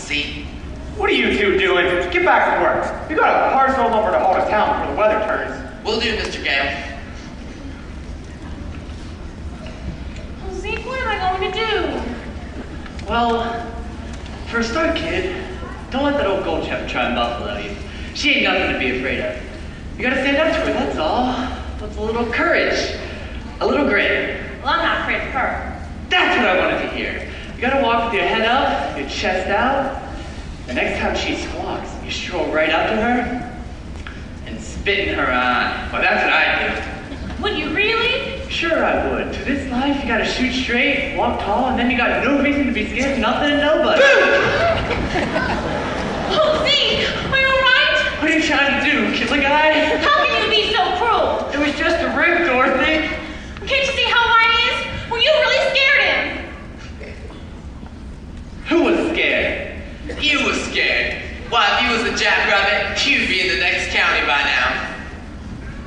see? What are you two doing? Get back to work. You got a parcel over to Alta Town before the weather turns. Will do, Mr. Gale. Well, Zeke, what am I going to do? Well, for a start, kid, don't let that old Goldchef try and buffalo you. She ain't nothing to be afraid of. You gotta stand up to her, that's all. That's a little courage. A little grit. Well, I'm not afraid of her. That's what I wanted to hear. You gotta walk with your head up, your chest out. The next time she squawks, you stroll right up to her and spit in her eye. Well, that's what I do. Would you really? Sure I would. To this life, you gotta shoot straight, walk tall, and then you got no reason to be scared of nothing and nobody. Oh, Zeke, are you alright? What are you trying to do, kill a guy? How can you be so cruel? It was just a rib, Dorothy. Can't you see how light he is? Well, you really scared him. Who was scared? You was scared. Why, if you was a jackrabbit, you'd be in the next county by now.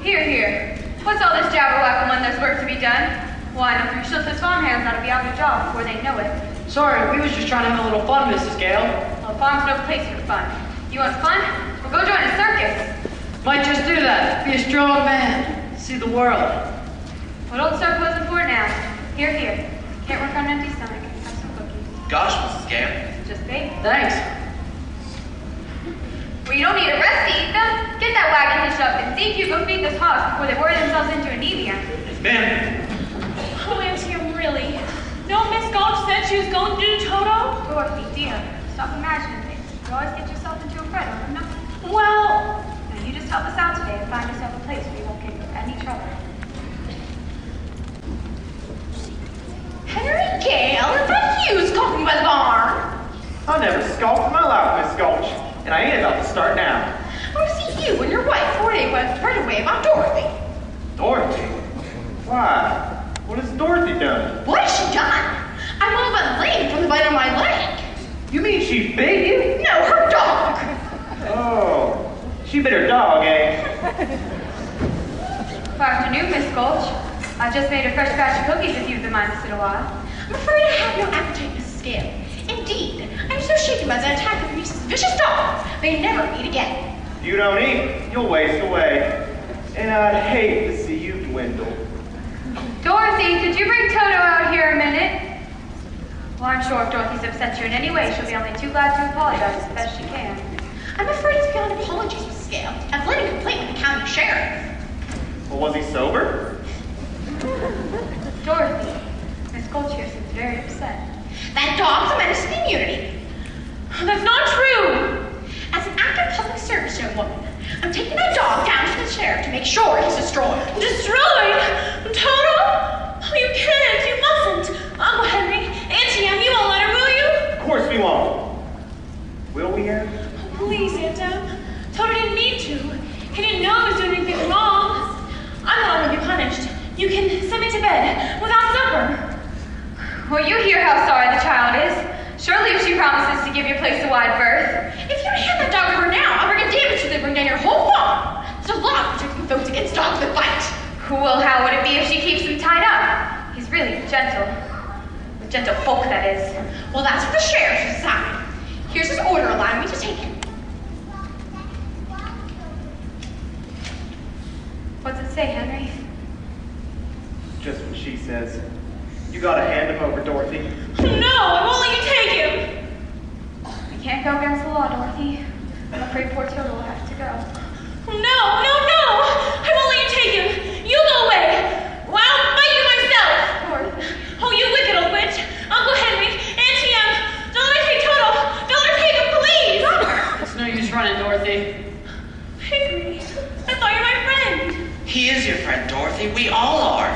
Here. What's all this jabberwackle when there's work to be done? Why, no three shiftless farmhands ought to be out of a job before they know it. Sorry, we was just trying to have a little fun, Mrs. Gale. Well, farm's no place for fun. You want fun? Well, go join a circus. Might just do that. Be a strong man. See the world. What old circle isn't for now? Here. Can't work on an empty stomach. Have some cookies. Gosh, Mrs. Gale. Just bake. Thanks. Well, you don't need a rest to eat them. Get that wagon hitched up and see if you go feed this horse before they worry themselves into anemia. Yes, ma'am. Oh, Auntie, I'm really. No, Miss Gulch said she was going to do Toto? Dorothy, dear, stop imagining things. You always get yourself into a fret over nothing. Well, Now, you just help us out today and find yourself a place where you won't get into any trouble. Henry Gale, is that you skulking by the barn? I never skulked in my life, Miss Gulch, and I ain't about to start now. I want to see you and your wife before they went right away about Dorothy. Dorothy? Why? What has Dorothy done? What has she done? I'm all but lame from the bite on my leg. You mean she bit you? No, her dog. Oh, she bit her dog, eh? Good afternoon, Miss Gulch. I just made a fresh batch of cookies if you'd mind to sit a while. I'm afraid I have no appetite, Mrs. Gale. Indeed, I'm so shaken by the attack of Reese's vicious dog, may never eat again. If you don't eat, you'll waste away. And I'd hate to see you dwindle. Dorothy, could you bring Toto out here a minute? Well, I'm sure if Dorothy's upset you in any way, she'll be only too glad to apologize as best she can. I'm afraid it's beyond apologies, Mrs. Gale. I've laid a complaint with the county sheriff. Well, was he sober? Dorothy, Miss Gulch here seems very upset. That dog's a menace to the community. That's not true! As an act of public service, young woman, I'm taking that dog down to the sheriff to make sure he's destroyed. Destroyed? Toto? Oh, you can't, you mustn't. Uncle Henry, Auntie Em, you won't let her, will you? Of course we won't. Will we, Em? Oh, please, Aunt Em. Toto didn't mean to. He didn't know he was doing anything wrong. I'm not going to be punished. You can send me to bed without supper. Well, you hear how sorry the child is. Surely if she promises to give your place a wide berth. If you don't hand that dog over now, I'll bring a damage to bring down your whole farm. There's a law protecting folks against dogs that bite. Well, how would it be if she keeps him tied up? He's really gentle. With gentle folk, that is. Well, that's what the sheriff decided. Here's his order allowing me to take him. What's it say, Henry? Just what she says. You gotta hand him over, Dorothy. No, I won't let you take him! I can't go against the law, Dorothy. I'm afraid poor Toto will have to go. No! I won't let you take him! You go away! Well, I'll fight you myself! Dorothy. Oh, you wicked old witch! Uncle Henry, Auntie Em, don't let me take Toto! Don't let me take him, please! It's no use running, Dorothy. Henry, I thought you were my friend. He is your friend, Dorothy. We all are.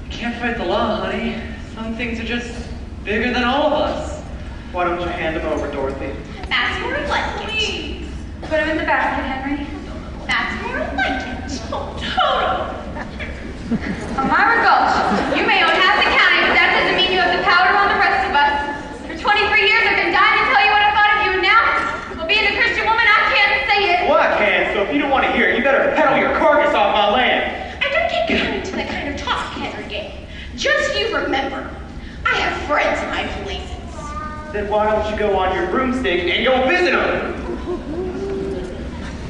You can't fight the law, honey. Some things are just bigger than all of us. Why don't you hand him over, Dorothy? That's more like it. Please. Put him in the basket, Henry. That's more like it. Oh, Toto! Myra Gulch, you may own half the county, but that doesn't mean you have the power to own the rest of us. For 23 years, I've been dying to tell you what I thought of you, and now, well, being a Christian woman, I can't say it. Well, I can, so if you don't want to hear it, you better pedal your carcass off my land. I don't get coming to that kind of talk, Henry Gale. Just you remember, I have friends in high places. Then why don't you go on your broomstick and go visit them?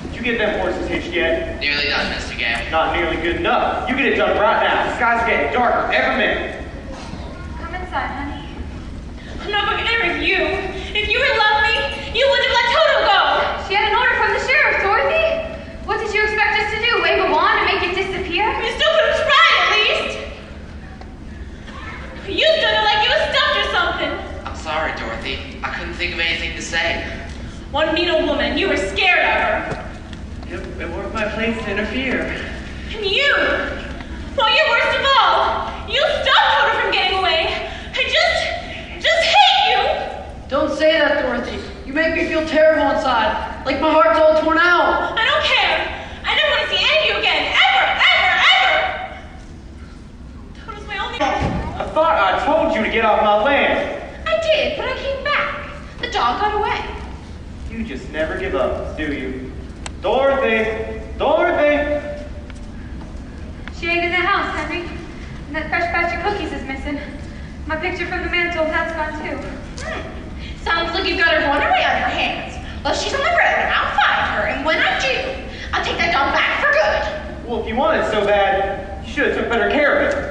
Did you get them horses hitched yet? Nearly done, Mr. Gale. Not nearly good enough. You get it done right now. The skies are getting darker every minute. Come inside, honey. I'm not going there with you. If you had loved me, you would have let Toto go. She had an order from the sheriff, Dorothy. What did you expect us to do? Wave a wand and make it disappear? You still could have tried at least. You stood there like you was stuffed or something. I'm sorry, Dorothy. I couldn't think of anything to say. One mean old woman, you were scared of her. It weren't my place to interfere. And you, well, you're worst of all. You stopped Toto from getting away. I just hate you. Don't say that, Dorothy. You make me feel terrible inside. Like my heart's all torn out. I don't care. I never want to see any of you again. Ever. Toto's my only... I thought I told you to get off my land. I did, but I came back. The dog got away. You just never give up, do you? Dorothy! Dorothy! She ain't in the house, Henry. And that fresh batch of cookies is missing. My picture from the mantle, that's gone too. Sounds like you've got her runaway on your hands. Well, she's on the road, and I'll find her. And when I do, I'll take that dog back for good. Well, if you want it so bad, you should have took better care of it.